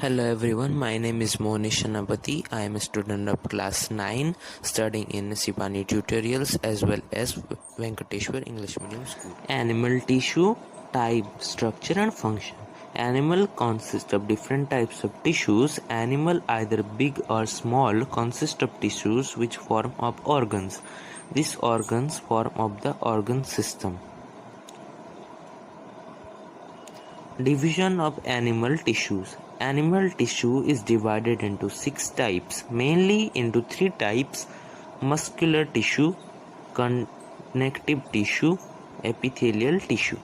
Hello everyone, my name is Monish Anapati. I am a student of class 9 studying in Sipani Tutorials as well as Venkateshwar English Medium School. Animal tissue, type, structure and function. Animal consists of different types of tissues. Animal, either big or small, consist of tissues which form of organs. These organs form of the organ system. Division of animal tissues. Animal tissue is divided into 6 types, mainly into 3 types: muscular tissue, connective tissue, epithelial tissue.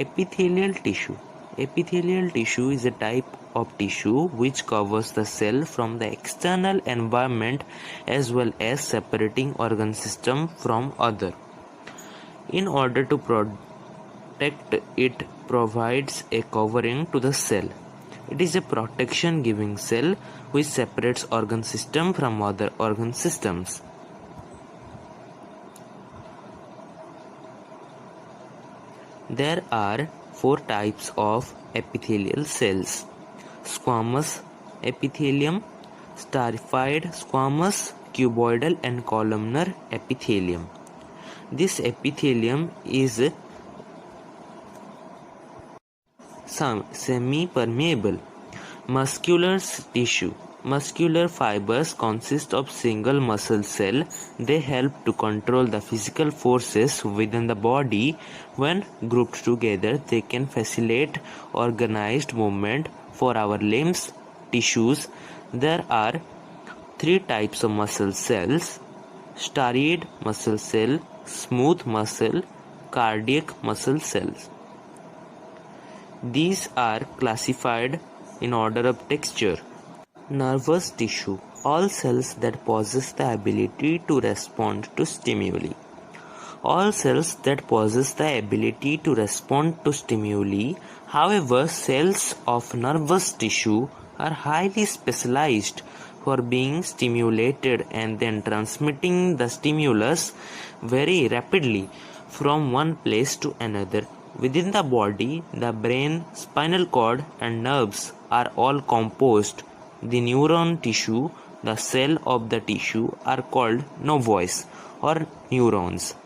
Epithelial tissue. Epithelial tissue is a type of tissue which covers the cell from the external environment as well as separating organ system from other. In order to protect it provides a covering to the cell. It is a protection giving cell which separates organ system from other organ systems. There are 4 types of epithelial cells: squamous epithelium, stratified squamous, cuboidal and columnar epithelium. This epithelium is semi-permeable. Muscular tissue. Muscular fibers consist of single muscle cell. They help to control the physical forces within the body. When grouped together, they can facilitate organized movement for our limbs. Tissues. There are 3 types of muscle cells: striated muscle cell, smooth muscle, cardiac muscle cells. These are classified in order of texture. Nervous tissue. All cells that possess the ability to respond to stimuli. All cells that possess the ability to respond to stimuli. However, cells of nervous tissue are highly specialized for being stimulated and then transmitting the stimulus very rapidly from one place to another. Within the body, the brain, spinal cord and nerves are all composed. The neuron tissue, the cell of the tissue, are called novoids or neurons.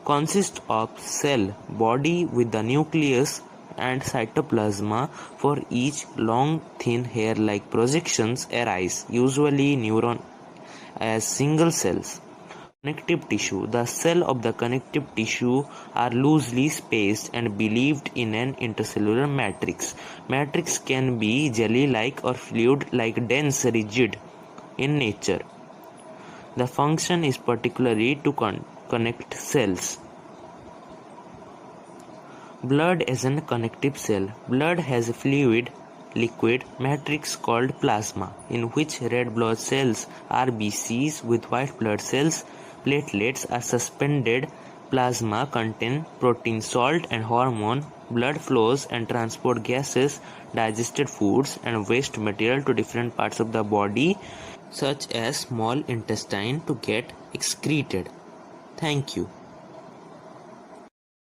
Consist of cell body with the nucleus and cytoplasma. For each, long thin hair-like projections arise, usually neuron as single cells. Connective tissue. The cells of the connective tissue are loosely spaced and believed in an intercellular matrix. Matrix can be jelly-like or fluid-like, dense, rigid in nature. The function is particularly to connect cells. Blood is a connective cell. Blood has a fluid, liquid matrix called plasma, in which red blood cells, RBCs, with white blood cells, platelets, are suspended. Plasma contains protein, salt and hormone. Blood flows and transport gases, digested foods and waste material to different parts of the body, such as small intestine, to get excreted. Thank you.